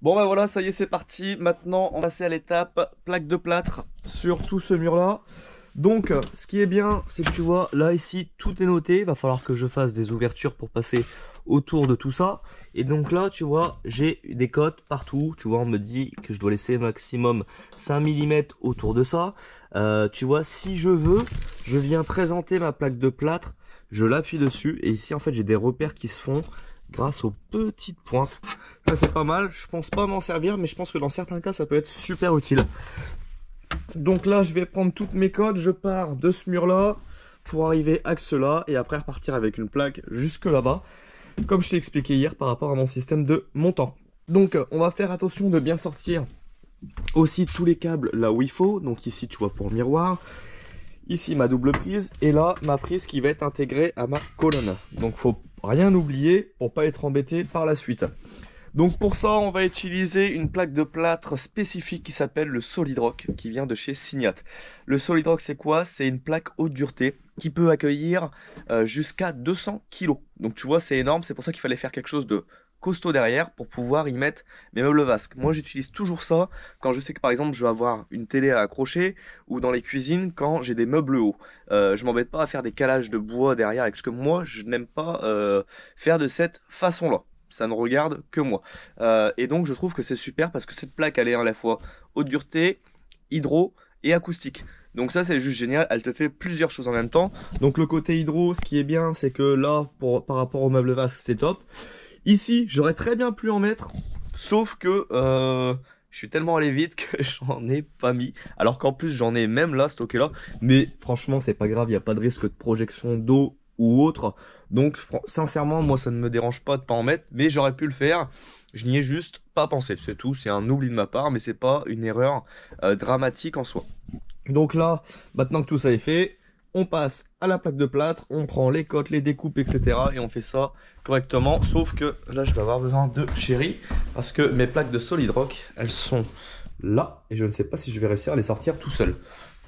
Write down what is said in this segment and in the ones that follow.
Bon bah voilà, ça y est, c'est parti. Maintenant, on va passer à l'étape plaque de plâtre sur tout ce mur-là. Donc, ce qui est bien, c'est que tu vois, là, ici, tout est noté. Il va falloir que je fasse des ouvertures pour passer autour de tout ça. Et donc là, tu vois, j'ai des cotes partout. Tu vois, on me dit que je dois laisser maximum 5 mm autour de ça. Tu vois, si je veux, je viens présenter ma plaque de plâtre. Je l'appuie dessus. Et ici, en fait, j'ai des repères qui se font grâce aux petites pointes. Ça, c'est pas mal. Je pense pas m'en servir, mais je pense que dans certains cas, ça peut être super utile. Donc là, je vais prendre toutes mes codes, je pars de ce mur-là pour arriver à cela et après repartir avec une plaque jusque là-bas, comme je t'ai expliqué hier par rapport à mon système de montant. Donc, on va faire attention de bien sortir aussi tous les câbles là où il faut. Donc ici, tu vois, pour le miroir. Ici, ma double prise et là, ma prise qui va être intégrée à ma colonne. Donc, faut rien oublier pour pas être embêté par la suite. Donc pour ça, on va utiliser une plaque de plâtre spécifique qui s'appelle le Solidrock, qui vient de chez Signat. Le Solidrock, c'est quoi? C'est une plaque haute dureté qui peut accueillir jusqu'à 200 kg. Donc tu vois, c'est énorme, c'est pour ça qu'il fallait faire quelque chose de costaud derrière pour pouvoir y mettre mes meubles vasques. Moi, j'utilise toujours ça quand je sais que par exemple, je vais avoir une télé à accrocher ou dans les cuisines quand j'ai des meubles hauts. Je m'embête pas à faire des calages de bois derrière, parce que moi, je n'aime pas faire de cette façon-là. Ça ne regarde que moi. Et donc je trouve que c'est super parce que cette plaque elle est à la fois haute dureté, hydro et acoustique. Donc ça c'est juste génial, elle te fait plusieurs choses en même temps. Donc le côté hydro, ce qui est bien, c'est que là, par rapport au meuble vasque, c'est top. Ici, j'aurais très bien pu en mettre, sauf que je suis tellement allé vite que j'en ai pas mis. Alors qu'en plus j'en ai même là, stocké là. Mais franchement, c'est pas grave, il n'y a pas de risque de projection d'eau ou autre. Donc sincèrement, moi ça ne me dérange pas de pas en mettre, mais j'aurais pu le faire. Je n'y ai juste pas pensé, c'est tout. C'est un oubli de ma part, mais c'est pas une erreur dramatique en soi. Donc là, maintenant que tout ça est fait, on passe à la plaque de plâtre, on prend les cotes, les découpes, etc. et on fait ça correctement. Sauf que là, je vais avoir besoin de chéri parce que mes plaques de Solidrock, elles sont là et je ne sais pas si je vais réussir à les sortir tout seul.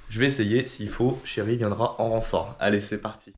Je vais essayer, s'il faut, chéri viendra en renfort. Allez, c'est parti.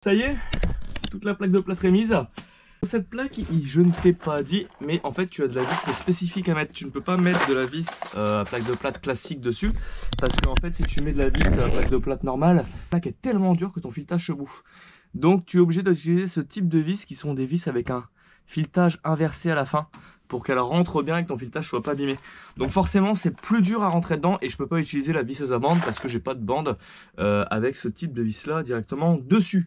Ça y est, toute la plaque de plâtre est mise. Cette plaque, je ne t'ai pas dit, mais en fait tu as de la vis spécifique à mettre. Tu ne peux pas mettre de la vis à plaque de plâtre classique dessus, parce qu'en fait si tu mets de la vis à plaque de plâtre normale, la plaque est tellement dure que ton filetage se bouffe. Donc tu es obligé d'utiliser ce type de vis qui sont des vis avec un filetage inversé à la fin, pour qu'elle rentre bien et que ton filetage soit pas abîmé. Donc forcément c'est plus dur à rentrer dedans et je peux pas utiliser la visseuse à bande parce que j'ai pas de bande avec ce type de vis là directement dessus.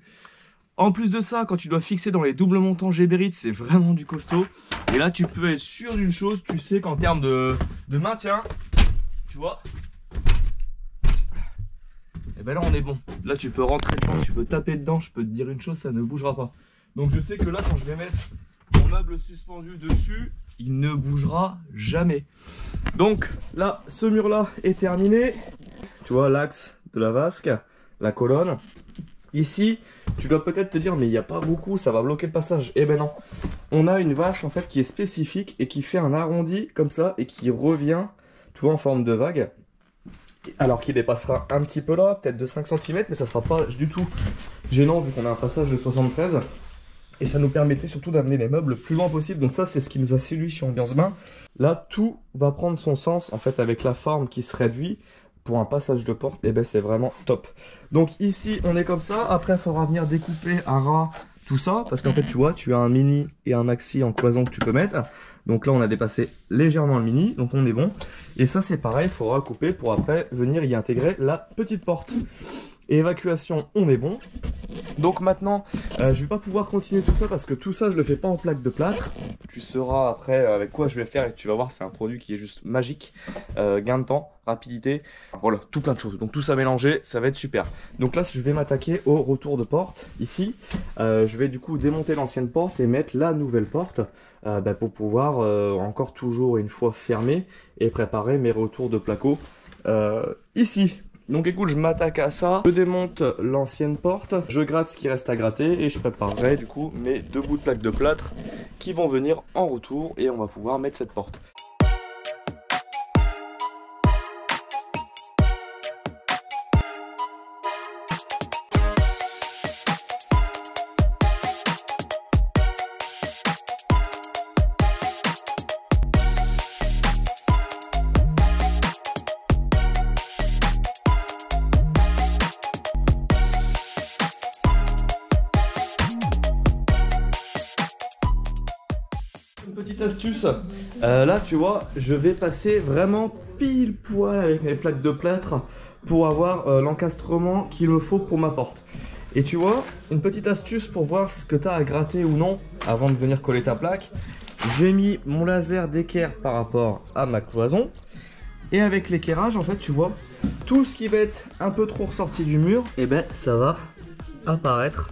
En plus de ça, quand tu dois fixer dans les doubles montants Geberit, c'est vraiment du costaud. Et là, tu peux être sûr d'une chose, tu sais qu'en termes de maintien, tu vois, ben là on est bon. Là tu peux rentrer dedans, tu peux taper dedans, je peux te dire une chose, ça ne bougera pas. Donc je sais que là quand je vais mettre mon meuble suspendu dessus, il ne bougera jamais. Donc là, ce mur là est terminé. Tu vois l'axe de la vasque, la colonne. Ici, tu dois peut-être te dire mais il n'y a pas beaucoup, ça va bloquer le passage. Eh ben non, on a une vasque en fait qui est spécifique et qui fait un arrondi comme ça et qui revient, tu vois, en forme de vague. Alors qu'il dépassera un petit peu là, peut-être de 5 cm, mais ça sera pas du tout gênant vu qu'on a un passage de 73. Et ça nous permettait surtout d'amener les meubles le plus loin possible. Donc ça, c'est ce qui nous a séduit chez Ambiance Bain. Là, tout va prendre son sens en fait avec la forme qui se réduit. Pour un passage de porte, et ben c'est vraiment top. Donc ici, on est comme ça. Après, il faudra venir découper à ras tout ça. Parce qu'en fait, tu vois, tu as un mini et un maxi en cloison que tu peux mettre. Donc là, on a dépassé légèrement le mini. Donc on est bon. Et ça, c'est pareil, il faudra couper pour après venir y intégrer la petite porte. Évacuation, on est bon. Donc maintenant, je vais pas pouvoir continuer tout ça parce que tout ça, je le fais pas en plaque de plâtre. Tu sauras après avec quoi je vais faire et tu vas voir, c'est un produit qui est juste magique. Gain de temps, rapidité, voilà, tout plein de choses. Donc tout ça mélangé, ça va être super. Donc là, je vais m'attaquer au retour de porte ici. Je vais du coup démonter l'ancienne porte et mettre la nouvelle porte pour pouvoir encore toujours une fois fermer et préparer mes retours de placo ici. Donc écoute, je m'attaque à ça, je démonte l'ancienne porte, je gratte ce qui reste à gratter et je préparerai du coup mes 2 bouts de plaque de plâtre qui vont venir en retour et on va pouvoir mettre cette porte. Petite astuce, là tu vois, je vais passer vraiment pile poil avec mes plaques de plâtre pour avoir l'encastrement qu'il me faut pour ma porte. Et tu vois, une petite astuce pour voir ce que tu as à gratter ou non avant de venir coller ta plaque. J'ai mis mon laser d'équerre par rapport à ma cloison. Et avec l'équerrage, en fait, tu vois, tout ce qui va être un peu trop ressorti du mur, et ben ça va apparaître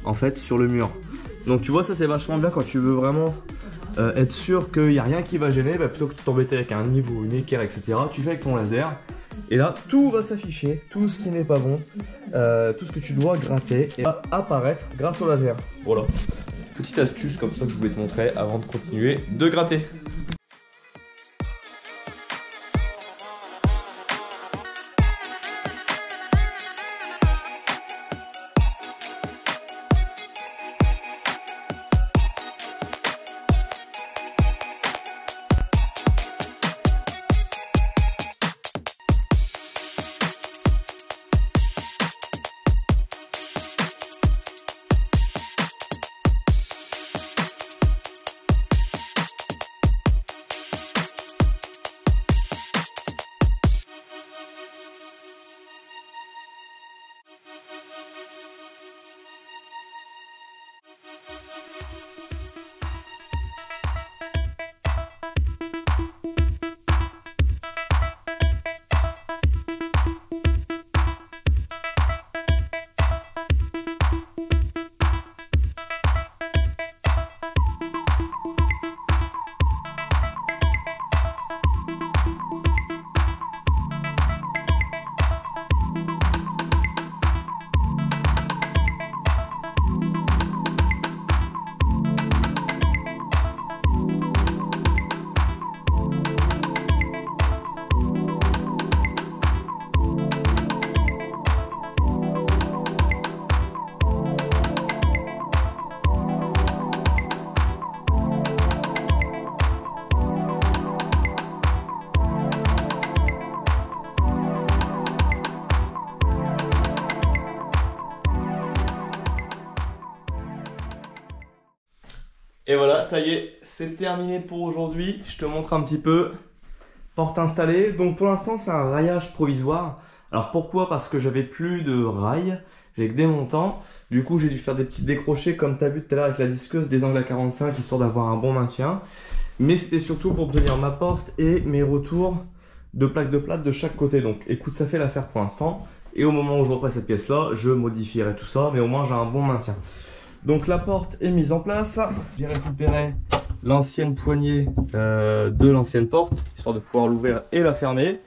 en fait sur le mur. Donc tu vois, ça c'est vachement bien quand tu veux vraiment être sûr qu'il n'y a rien qui va gêner, plutôt que de t'embêter avec un niveau, une équerre, etc. Tu fais avec ton laser et là tout va s'afficher, tout ce qui n'est pas bon, tout ce que tu dois gratter et va apparaître grâce au laser. Voilà, petite astuce comme ça que je voulais te montrer avant de continuer de gratter. Et voilà, ça y est, c'est terminé pour aujourd'hui. Je te montre un petit peu. Porte installée. Donc pour l'instant, c'est un raillage provisoire. Alors pourquoi? Parce que j'avais plus de rails. J'ai que des montants. Du coup, j'ai dû faire des petits décrochés comme tu as vu tout à l'heure avec la disqueuse, des angles à 45, histoire d'avoir un bon maintien. Mais c'était surtout pour obtenir ma porte et mes retours de plaques de plâtre de chaque côté. Donc écoute, ça fait l'affaire pour l'instant. Et au moment où je repasse cette pièce là, je modifierai tout ça, mais au moins j'ai un bon maintien. Donc la porte est mise en place. J'ai récupéré l'ancienne poignée de l'ancienne porte, histoire de pouvoir l'ouvrir et la fermer.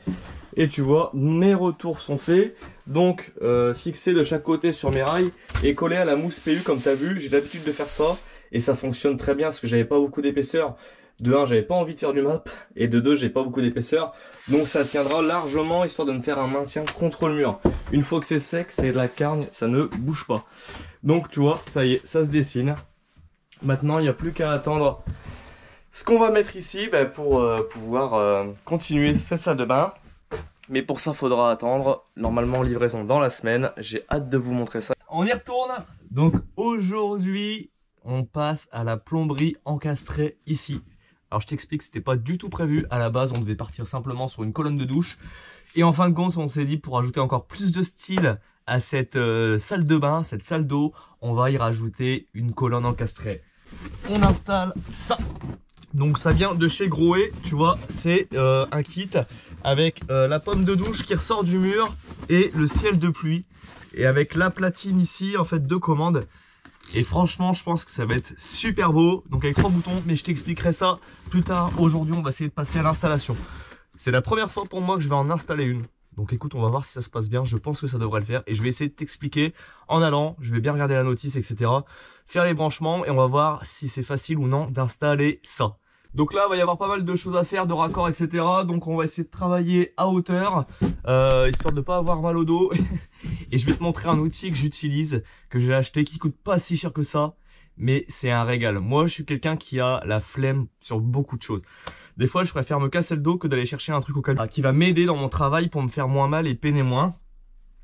Et tu vois, mes retours sont faits. Donc fixé de chaque côté sur mes rails et collé à la mousse PU comme tu as vu. J'ai l'habitude de faire ça et ça fonctionne très bien parce que j'avais pas beaucoup d'épaisseur. De 1, j'avais pas envie de faire du map, et de 2, j'ai pas beaucoup d'épaisseur, donc ça tiendra largement histoire de me faire un maintien contre le mur. Une fois que c'est sec, c'est de la carne, ça ne bouge pas. Donc tu vois, ça y est, ça se dessine. Maintenant, il n'y a plus qu'à attendre ce qu'on va mettre ici pour pouvoir continuer cette salle de bain. Mais pour ça, faudra attendre. Normalement, livraison dans la semaine. J'ai hâte de vous montrer ça. On y retourne. Donc aujourd'hui, on passe à la plomberie encastrée ici. Alors je t'explique, c'était pas du tout prévu. À la base, on devait partir simplement sur une colonne de douche. Et en fin de compte, on s'est dit pour ajouter encore plus de style à cette salle de bain, cette salle d'eau, on va y rajouter une colonne encastrée. On installe ça. Donc ça vient de chez Grohe, tu vois, c'est un kit avec la pomme de douche qui ressort du mur et le ciel de pluie. Et avec la platine ici, en fait, 2 commandes. Et franchement, je pense que ça va être super beau. Donc avec 3 boutons, mais je t'expliquerai ça plus tard. Aujourd'hui, on va essayer de passer à l'installation. C'est la première fois pour moi que je vais en installer une. Donc écoute, on va voir si ça se passe bien. Je pense que ça devrait le faire. Et je vais essayer de t'expliquer en allant. Je vais bien regarder la notice, etc. Faire les branchements et on va voir si c'est facile ou non d'installer ça. Donc là, il va y avoir pas mal de choses à faire, de raccords, etc. Donc on va essayer de travailler à hauteur, histoire de ne pas avoir mal au dos. Et je vais te montrer un outil que j'utilise, que j'ai acheté, qui coûte pas si cher que ça. Mais c'est un régal. Moi, je suis quelqu'un qui a la flemme sur beaucoup de choses. Des fois, je préfère me casser le dos que d'aller chercher un truc au cas qui va m'aider dans mon travail pour me faire moins mal et peiner moins.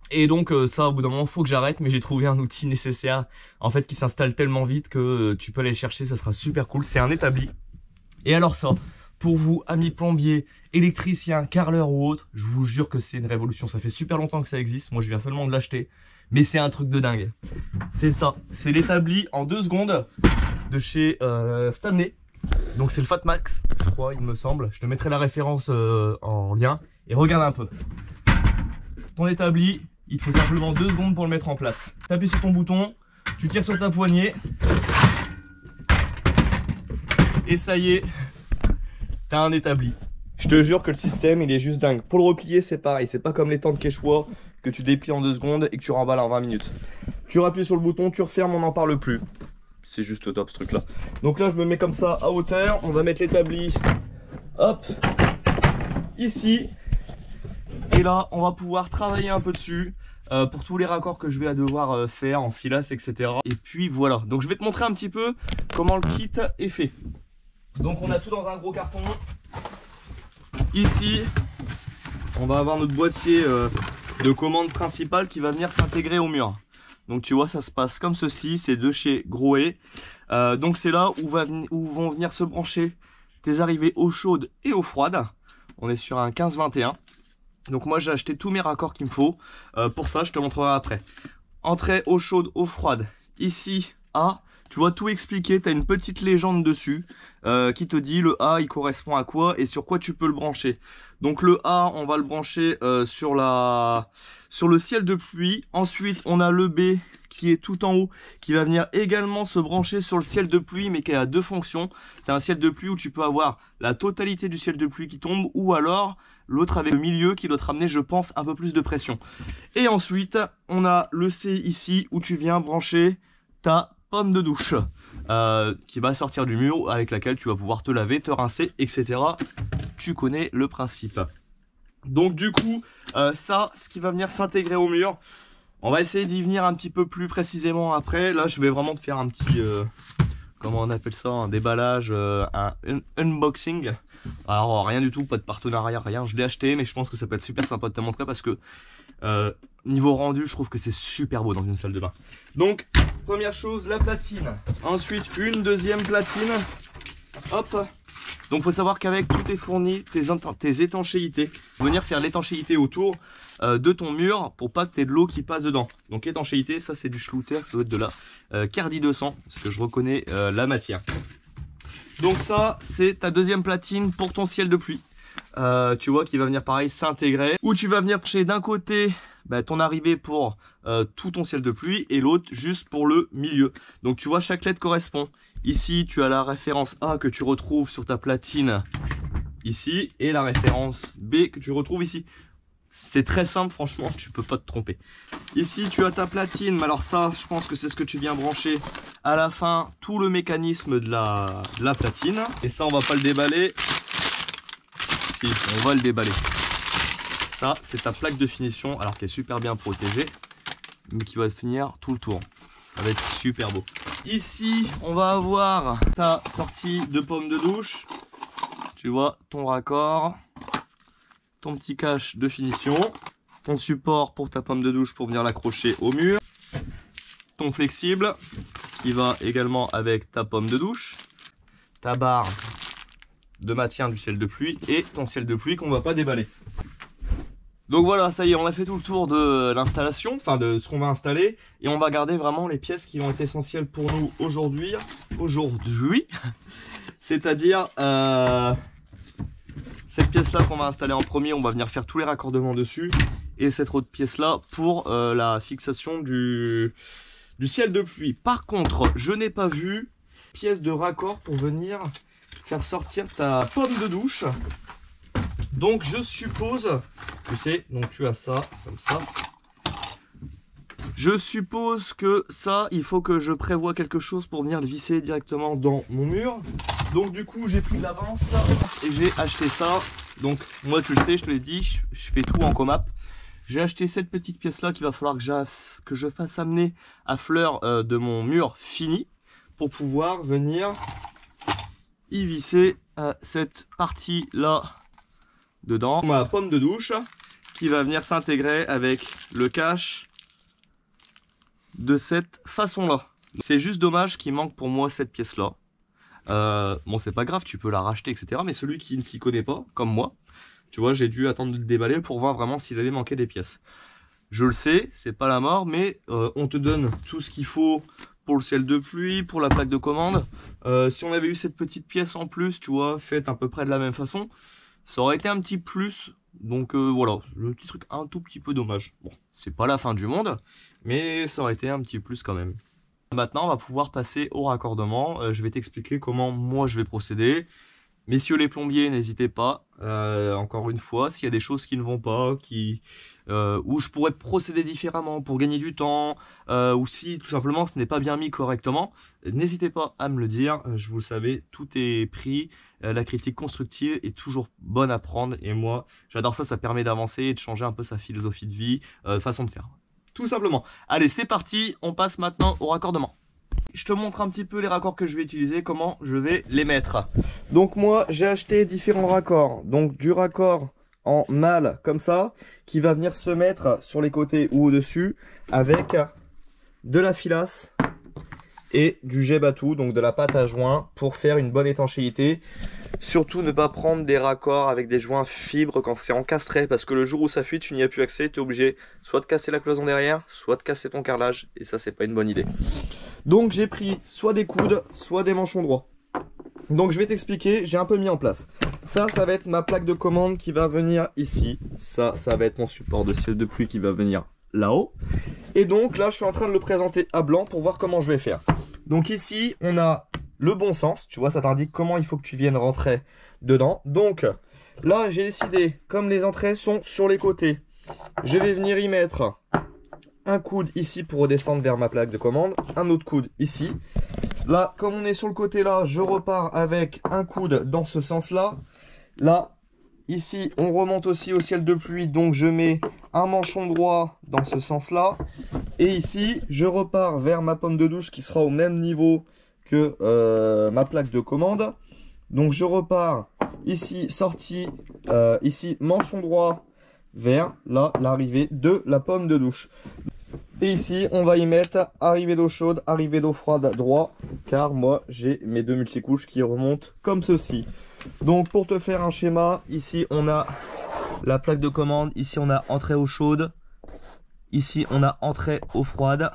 Et donc ça, au bout d'un moment, faut que j'arrête, mais j'ai trouvé un outil nécessaire, en fait, qui s'installe tellement vite que tu peux aller le chercher, ça sera super cool. C'est un établi. Et alors ça, pour vous, amis plombiers, électriciens, carreleurs ou autres, je vous jure que c'est une révolution. Ça fait super longtemps que ça existe, moi je viens seulement de l'acheter, mais c'est un truc de dingue. C'est ça, c'est l'établi en 2 secondes de chez Stanley. Donc c'est le Fatmax, je crois, il me semble. Je te mettrai la référence en lien. Et regarde un peu. Ton établi, il te faut simplement 2 secondes pour le mettre en place. Tu appuies sur ton bouton, tu tires sur ta poignée. Et ça y est, t'as un établi. Je te jure que le système, il est juste dingue. Pour le replier, c'est pareil. C'est pas comme les tentes Quechua que tu déplies en 2 secondes et que tu remballes en 20 minutes. Tu rappuies sur le bouton, tu refermes, on n'en parle plus. C'est juste top ce truc là. Donc là, je me mets comme ça à hauteur. On va mettre l'établi, hop, ici. Et là, on va pouvoir travailler un peu dessus. Pour tous les raccords que je vais devoir faire en filasse, etc. Et puis voilà. Donc je vais te montrer un petit peu comment le kit est fait. Donc on a tout dans un gros carton. Ici, on va avoir notre boîtier de commande principale qui va venir s'intégrer au mur. Donc tu vois, ça se passe comme ceci, c'est de chez Grohe. Donc c'est là où vont venir se brancher tes arrivées eau chaude et eau froide. On est sur un 15-21. Donc moi j'ai acheté tous mes raccords qu'il me faut. Pour ça, je te montrerai après. Entrée eau chaude, eau froide. Ici, A. Tu vois tout expliqué, tu as une petite légende dessus qui te dit le A il correspond à quoi et sur quoi tu peux le brancher. Donc le A on va le brancher sur le ciel de pluie. Ensuite on a le B qui est tout en haut qui va venir également se brancher sur le ciel de pluie mais qui a 2 fonctions. Tu as un ciel de pluie où tu peux avoir la totalité du ciel de pluie qui tombe ou alors l'autre avec le milieu qui doit te ramener je pense un peu plus de pression. Et ensuite on a le C ici où tu viens brancher ta pomme de douche qui va sortir du mur avec laquelle tu vas pouvoir te laver, te rincer, etc. Tu connais le principe. Donc du coup, ça, ce qui va venir s'intégrer au mur, on va essayer d'y venir un petit peu plus précisément après. Là, je vais vraiment te faire un petit, comment on appelle ça, un déballage, un unboxing. Alors rien du tout, pas de partenariat, rien. Je l'ai acheté, mais je pense que ça peut être super sympa de te montrer parce que niveau rendu, je trouve que c'est super beau dans une salle de bain. Donc, première chose, la platine. Ensuite, une deuxième platine. Hop. Donc, il faut savoir qu'avec tout est fourni, tes étanchéités. Venir faire l'étanchéité autour de ton mur pour pas que tu aies de l'eau qui passe dedans. Donc, étanchéité, ça c'est du Schluter, ça doit être de la Cardi 200, parce que je reconnais la matière. Donc ça, c'est ta deuxième platine pour ton ciel de pluie. Tu vois, qui va venir pareil s'intégrer. Où tu vas venir chercher d'un côté ton arrivée pour tout ton ciel de pluie et l'autre juste pour le milieu. Donc tu vois, chaque LED correspond. Ici, tu as la référence A que tu retrouves sur ta platine ici et la référence B que tu retrouves ici. C'est très simple, franchement, tu peux pas te tromper. Ici, tu as ta platine, mais alors ça, je pense que c'est ce que tu viens brancher à la fin, tout le mécanisme de la platine. Et ça, on va pas le déballer. Si, on va le déballer. Ça, c'est ta plaque de finition, alors qu'elle est super bien protégée, mais qui va finir tout le tour. Ça va être super beau. Ici, on va avoir ta sortie de pomme de douche. Tu vois, ton raccord, ton petit cache de finition, ton support pour ta pomme de douche pour venir l'accrocher au mur, ton flexible qui va également avec ta pomme de douche, ta barre de maintien du ciel de pluie et ton ciel de pluie qu'on va pas déballer. Donc voilà, ça y est, on a fait tout le tour de l'installation, enfin de ce qu'on va installer, et on va garder vraiment les pièces qui vont être essentielles pour nous aujourd'hui, c'est-à-dire cette pièce-là qu'on va installer en premier, on va venir faire tous les raccordements dessus, et cette autre pièce-là pour la fixation du ciel de pluie. Par contre, je n'ai pas vu pièce de raccord pour venir faire sortir ta pomme de douche. Donc je suppose, tu sais, donc tu as ça, comme ça. Je suppose que ça, il faut que je prévoie quelque chose pour venir le visser directement dans mon mur. Donc du coup, j'ai pris de l'avance et j'ai acheté ça. Donc moi, tu le sais, je te l'ai dit, je fais tout en comap. J'ai acheté cette petite pièce-là qu'il va falloir que je fasse amener à fleur de mon mur fini pour pouvoir venir y visser cette partie-là dedans. Ma pomme de douche qui va venir s'intégrer avec le cache de cette façon-là. C'est juste dommage qu'il manque pour moi cette pièce-là. Bon, c'est pas grave, tu peux la racheter, etc. Mais celui qui ne s'y connaît pas, comme moi, tu vois, j'ai dû attendre de le déballer pour voir vraiment s'il allait manquer des pièces. Je le sais, c'est pas la mort, mais on te donne tout ce qu'il faut pour le ciel de pluie, pour la plaque de commande. Si on avait eu cette petite pièce en plus, tu vois, faite à peu près de la même façon, ça aurait été un petit plus. Donc voilà, le petit truc un tout petit peu dommage. Bon, c'est pas la fin du monde, mais ça aurait été un petit plus quand même. Maintenant, on va pouvoir passer au raccordement. Je vais t'expliquer comment moi je vais procéder. Messieurs les plombiers, n'hésitez pas. Encore une fois, s'il y a des choses qui ne vont pas, où je pourrais procéder différemment pour gagner du temps, ou si tout simplement ce n'est pas bien mis correctement, n'hésitez pas à me le dire. Vous le savez, tout est pris. La critique constructive est toujours bonne à prendre. Et moi, j'adore ça, ça permet d'avancer et de changer un peu sa philosophie de vie, façon de faire. Tout simplement. Allez, c'est parti, on passe maintenant au raccordement. Je te montre un petit peu les raccords que je vais utiliser, comment je vais les mettre. Donc moi, j'ai acheté différents raccords. Donc du raccord en mâle, comme ça, qui va venir se mettre sur les côtés ou au-dessus, avec de la filasse et du jet batou, donc de la pâte à joint, pour faire une bonne étanchéité. Surtout ne pas prendre des raccords avec des joints fibres quand c'est encastré, parce que le jour où ça fuit, tu n'y as plus accès, tu es obligé soit de casser la cloison derrière, soit de casser ton carrelage, et ça c'est pas une bonne idée. Donc j'ai pris soit des coudes, soit des manchons droits. Donc je vais t'expliquer, j'ai un peu mis en place. Ça va être ma plaque de commande qui va venir ici. Ça va être mon support de ciel de pluie qui va venir là-haut. Et donc là je suis en train de le présenter à blanc pour voir comment je vais faire. Donc ici on a le bon sens, tu vois, ça t'indique comment il faut que tu viennes rentrer dedans. Donc là j'ai décidé, comme les entrées sont sur les côtés, je vais venir y mettre un coude ici pour redescendre vers ma plaque de commande, un autre coude ici. Là, comme on est sur le côté là, je repars avec un coude dans ce sens-là. Là, ici, on remonte aussi au ciel de pluie, donc je mets un manchon droit dans ce sens-là. Et ici, je repars vers ma pomme de douche qui sera au même niveau que ma plaque de commande. Donc je repars ici, sortie, ici, manchon droit vers là, l'arrivée de la pomme de douche. Et ici, on va y mettre arrivée d'eau chaude, arrivée d'eau froide droit, car moi, j'ai mes deux multicouches qui remontent comme ceci. Donc, pour te faire un schéma, ici, on a la plaque de commande, ici, on a entrée eau chaude, ici, on a entrée eau froide.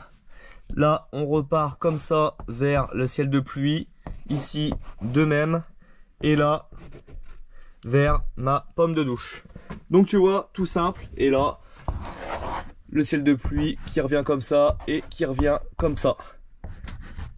Là, on repart comme ça vers le ciel de pluie, ici, de même, et là, vers ma pomme de douche. Donc, tu vois, tout simple, et là... le ciel de pluie qui revient comme ça et qui revient comme ça.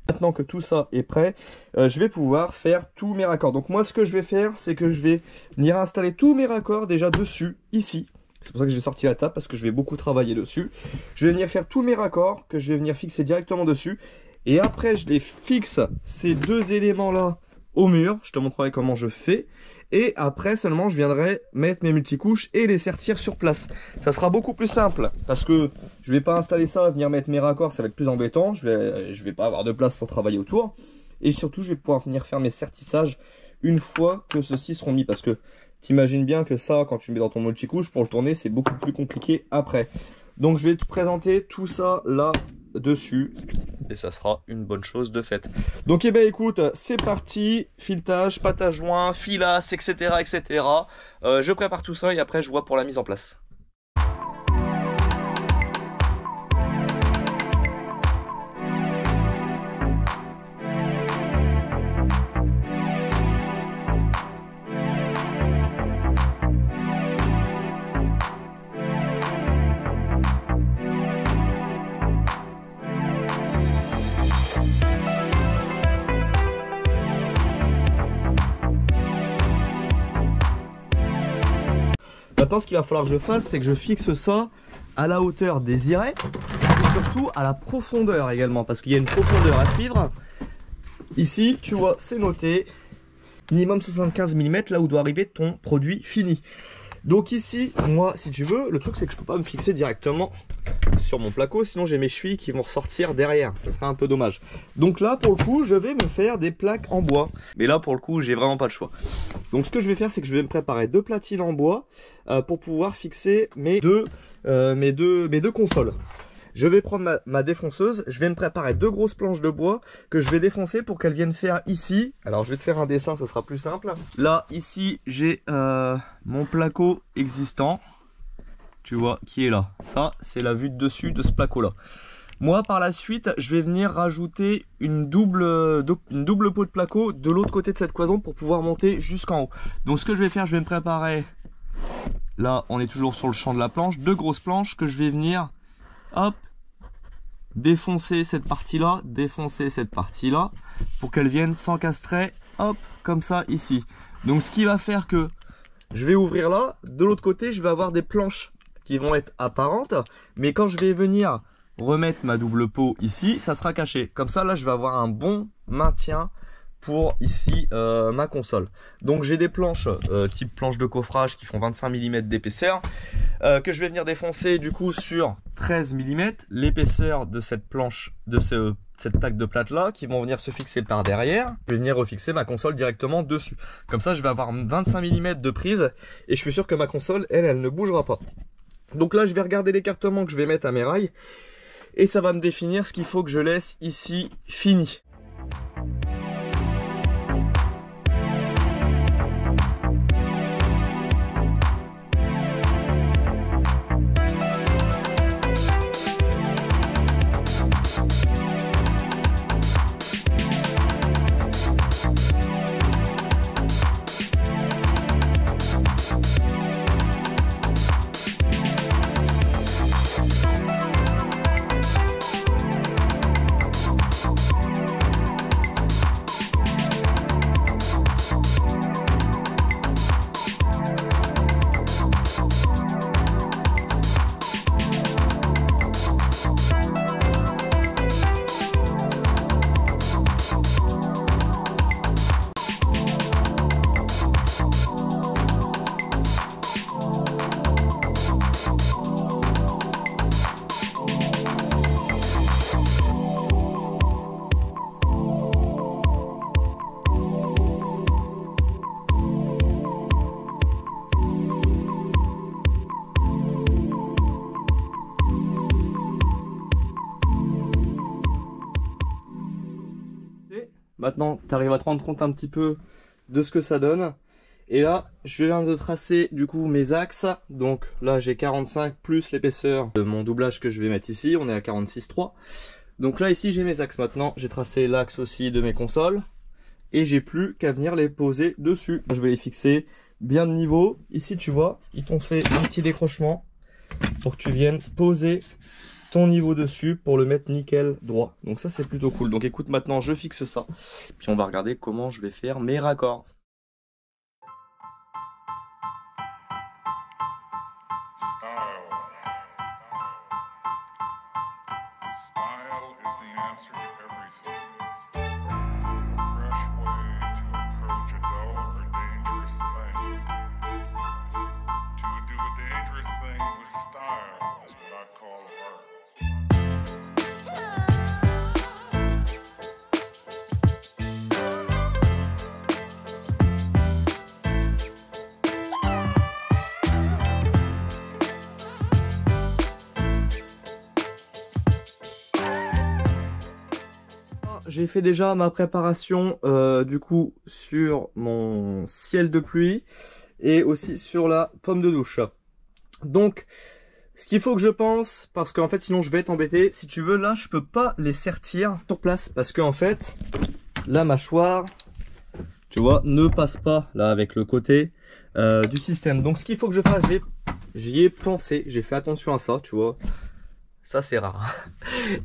Maintenant que tout ça est prêt, je vais pouvoir faire tous mes raccords. Donc moi ce que je vais faire, c'est que je vais venir installer tous mes raccords déjà dessus, ici. C'est pour ça que j'ai sorti la table, parce que je vais beaucoup travailler dessus. Je vais venir faire tous mes raccords, que je vais venir fixer directement dessus. Et après je les fixe, ces deux éléments là, au mur. Je te montrerai comment je fais. Et après seulement je viendrai mettre mes multicouches et les sertir sur place. Ça sera beaucoup plus simple parce que je vais pas installer ça, venir mettre mes raccords, ça va être plus embêtant. Je vais pas avoir de place pour travailler autour. Et surtout je vais pouvoir venir faire mes sertissages une fois que ceux-ci seront mis. Parce que t'imagines bien que ça, quand tu le mets dans ton multicouche, pour le tourner c'est beaucoup plus compliqué après. Donc je vais te présenter tout ça là dessus et ça sera une bonne chose de faite. Donc eh ben écoute, c'est parti, filetage, pâte à joint, filasse, etc. etc. Je prépare tout ça et après je vois pour la mise en place. Maintenant, ce qu'il va falloir que je fasse, c'est que je fixe ça à la hauteur désirée et surtout à la profondeur également, parce qu'il y a une profondeur à suivre. Ici, tu vois, c'est noté minimum 75 mm là où doit arriver ton produit fini. Donc ici, moi, si tu veux, le truc c'est que je peux pas me fixer directement sur mon placo, sinon j'ai mes chevilles qui vont ressortir derrière, ça serait un peu dommage. Donc là, pour le coup, je vais me faire des plaques en bois. Mais là, pour le coup, j'ai vraiment pas le choix. Donc ce que je vais faire, c'est que je vais me préparer deux platines en bois pour pouvoir fixer mes deux consoles. Je vais prendre ma défonceuse, je vais me préparer deux grosses planches de bois que je vais défoncer pour qu'elles viennent faire ici. Alors je vais te faire un dessin, ça sera plus simple. Là, ici, j'ai mon placo existant, tu vois, qui est là. Ça, c'est la vue de dessus de ce placo-là. Moi, par la suite, je vais venir rajouter une double peau de placo de l'autre côté de cette cloison pour pouvoir monter jusqu'en haut. Donc ce que je vais faire, je vais me préparer, là, on est toujours sur le champ de la planche, deux grosses planches que je vais venir... hop, défoncer cette partie-là, pour qu'elle vienne s'encastrer, hop, comme ça ici. Donc ce qui va faire que je vais ouvrir là, de l'autre côté, je vais avoir des planches qui vont être apparentes, mais quand je vais venir remettre ma double peau ici, ça sera caché. Comme ça, là, je vais avoir un bon maintien pour ici ma console. Donc j'ai des planches type planche de coffrage qui font 25 mm d'épaisseur que je vais venir défoncer du coup sur 13 mm, l'épaisseur de cette planche, de cette plaque de plate là, qui vont venir se fixer par derrière. Je vais venir refixer ma console directement dessus. Comme ça je vais avoir 25 mm de prise et je suis sûr que ma console elle ne bougera pas. Donc là je vais regarder l'écartement que je vais mettre à mes rails et ça va me définir ce qu'il faut que je laisse ici fini. Maintenant, tu arrives à te rendre compte un petit peu de ce que ça donne. Et là, je viens de tracer du coup mes axes. Donc là, j'ai 45 plus l'épaisseur de mon doublage que je vais mettre ici. On est à 46,3. Donc là, ici, j'ai mes axes maintenant. J'ai tracé l'axe aussi de mes consoles. Et j'ai plus qu'à venir les poser dessus. Je vais les fixer bien de niveau. Ici, tu vois, ils t'ont fait un petit décrochement. pour que tu viennes poser ton niveau dessus pour le mettre nickel droit. Donc ça c'est plutôt cool. Donc écoute, maintenant je fixe ça, puis on va regarder comment je vais faire mes raccords. J'ai fait déjà ma préparation du coup sur mon ciel de pluie et aussi sur la pomme de douche. Donc ce qu'il faut que je pense, parce qu'en fait sinon je vais être embêté, si tu veux là je peux pas les sertir sur place parce qu'en fait la mâchoire, tu vois, ne passe pas là avec le côté du système. Donc ce qu'il faut que je fasse, j'y ai pensé, j'ai fait attention à ça, tu vois. Ça c'est rare.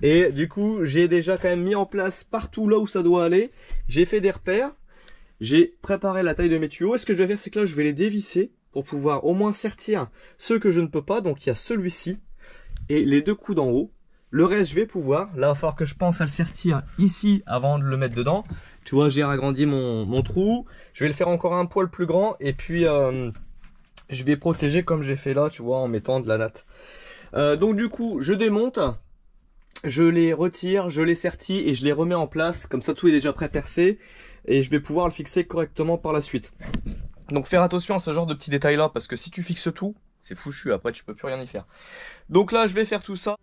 Et du coup j'ai déjà quand même mis en place partout là où ça doit aller. J'ai fait des repères. J'ai préparé la taille de mes tuyaux. Et ce que je vais faire, c'est que là je vais les dévisser pour pouvoir au moins sertir ceux que je ne peux pas. Donc il y a celui-ci et les deux coups d'en haut. Le reste je vais pouvoir. Là il va falloir que je pense à le sertir ici avant de le mettre dedans. Tu vois, j'ai agrandi mon trou. Je vais le faire encore un poil plus grand. Et puis je vais protéger comme j'ai fait là, tu vois, en mettant de la natte. Donc du coup je démonte, je les retire, je les sertis et je les remets en place, comme ça tout est déjà pré-percé et je vais pouvoir le fixer correctement par la suite. Donc faire attention à ce genre de petits détails là parce que si tu fixes tout, c'est foutu, après tu peux plus rien y faire. Donc là je vais faire tout ça.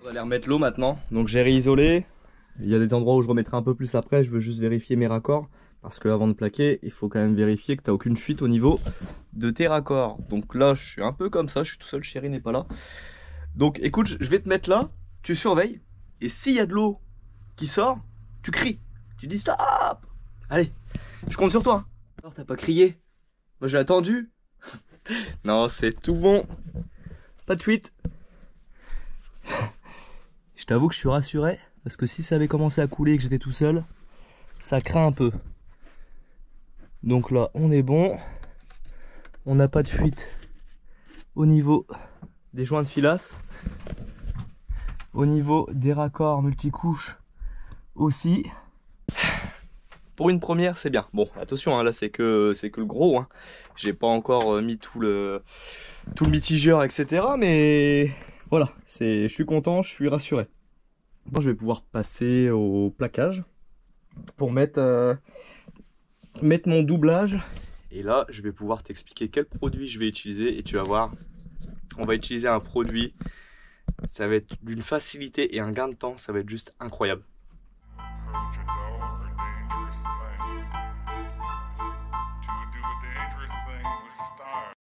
On va aller remettre l'eau maintenant, donc j'ai réisolé. Il y a des endroits où je remettrai un peu plus après, je veux juste vérifier mes raccords. Parce qu'avant de plaquer, il faut quand même vérifier que tu n'as aucune fuite au niveau de tes raccords. Donc là, je suis un peu comme ça, je suis tout seul, chérie n'est pas là. Donc écoute, je vais te mettre là, tu surveilles. Et s'il y a de l'eau qui sort, tu cries. Tu dis stop. Allez, je compte sur toi. Alors t'as pas crié? Moi j'ai attendu. Non, c'est tout bon. Pas de fuite. Je t'avoue que je suis rassuré, parce que si ça avait commencé à couler et que j'étais tout seul, ça craint un peu. Donc là, on est bon. On n'a pas de fuite au niveau des joints de filasse. Au niveau des raccords multicouches aussi. Pour une première, c'est bien. Bon, attention, hein, là c'est que le gros. Hein. J'ai pas encore mis tout le mitigeur, etc. Mais voilà, je suis content, je suis rassuré. Bon, je vais pouvoir passer au plaquage pour mettre mon doublage. Et là, je vais pouvoir t'expliquer quel produit je vais utiliser. Et tu vas voir, on va utiliser un produit. Ça va être d'une facilité et un gain de temps. Ça va être juste incroyable.